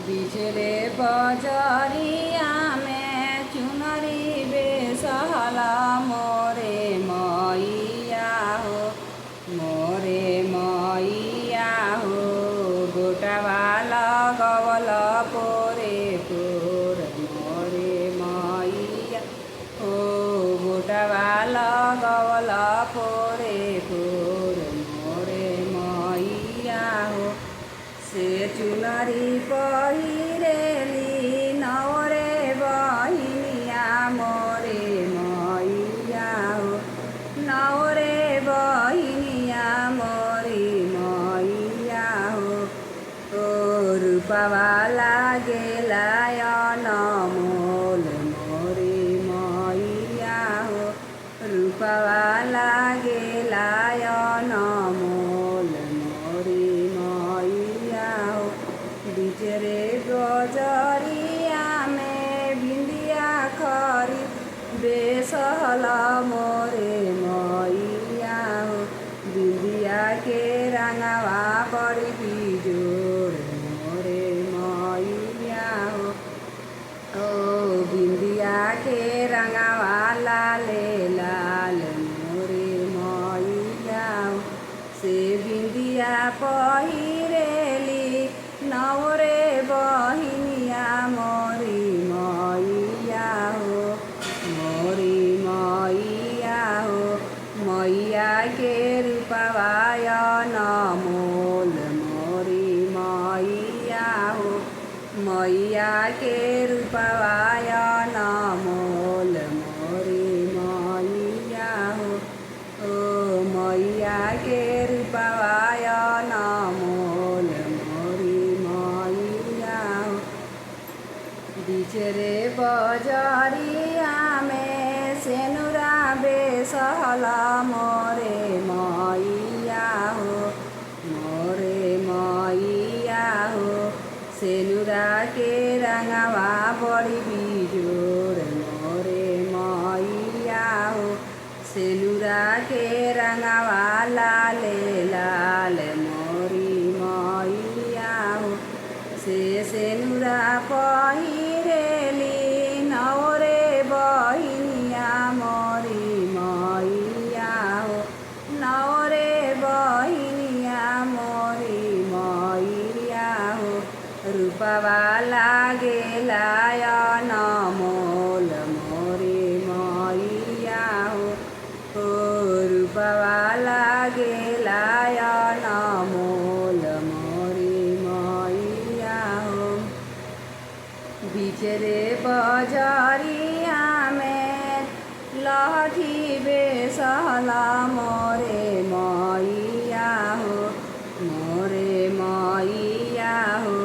बिछड़े बजरिया में चुनरी बेसहला मोरे मैया हो, मोरे मैया हो। गोटवा लगवल पोरे पोर मोरे मैया हो, गोटवा लगवल पोरे पोर मोरे मैया हो। से चुनरी पहिरेली नवरे बहिनिया मोरे मैया हो, नवरे बहिनिया मोरी मैया हो। ओ रूपवा लागेला अनमोल मोरे मैया हो, रूपवा लागेला अनमोल मोरे मैया हो। बिचरे बजरिया में बिंदिया खरी बेसहला मोरे मैया हो, बिंदिया के रंगवा बड़ी बिजोड़ मोरे मैया हो। ओ बिंदिया के रंगवा लाले लाल मोरे मैया हो। से बिंदिया पहिरेली नवरे बहिनिया मोरी मैया हो, मोरी मैया हो। मैया के रूपवा अनमोल मोरी मैया हो, मैया के रूपवा अनमोल मोरी मैया हो। ओ मैया के रूपवा अनमोल मोरी मैया हो। बिचरे बजरिया में सेनुरा बेसहला मोरे मैया हो, मोरे मैया हो। सेनुरा के रंगवा बड़ी बिजोड़ मोरे मैया हो, सेनुरा के रंगवा लाले लाल मोरी मैया हो। से सेनुरा पहिरेली नवरे बहिनिया मोरी मैया हो, नवरे बहिनिया मोरी मैया हो। रूपवा लागेला अनमोल मोरे मैया हो, ओ रूपवा लागेला अनमोल मोरे मैया हो। बिचरे बजरिया में लहठी बेसहला मोरे मैया हो, मोरे मैया हो।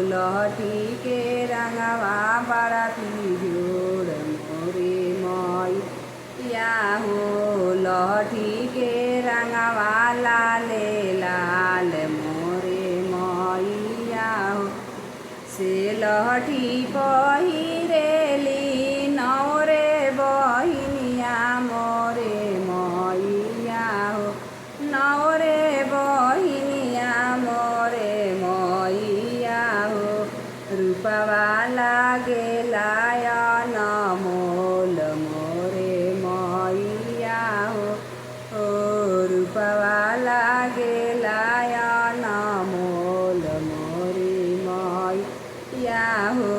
लहठी के रंगवा बड़ा बिजोड़ मोरे मैया हो, लहठी के रंगवा लाले लाल मोरे मैया हो। से लहठी पहिरेली नवरे बहिनिया मोरे मैया हो, नवरे बहिनिया मोरे मैया हो। रूपवा लागेला अनमोल मोरे मैया हो, ओ रूपवा लागेला अनमोल मोरे मैया हो,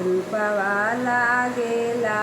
रूपवा लागेला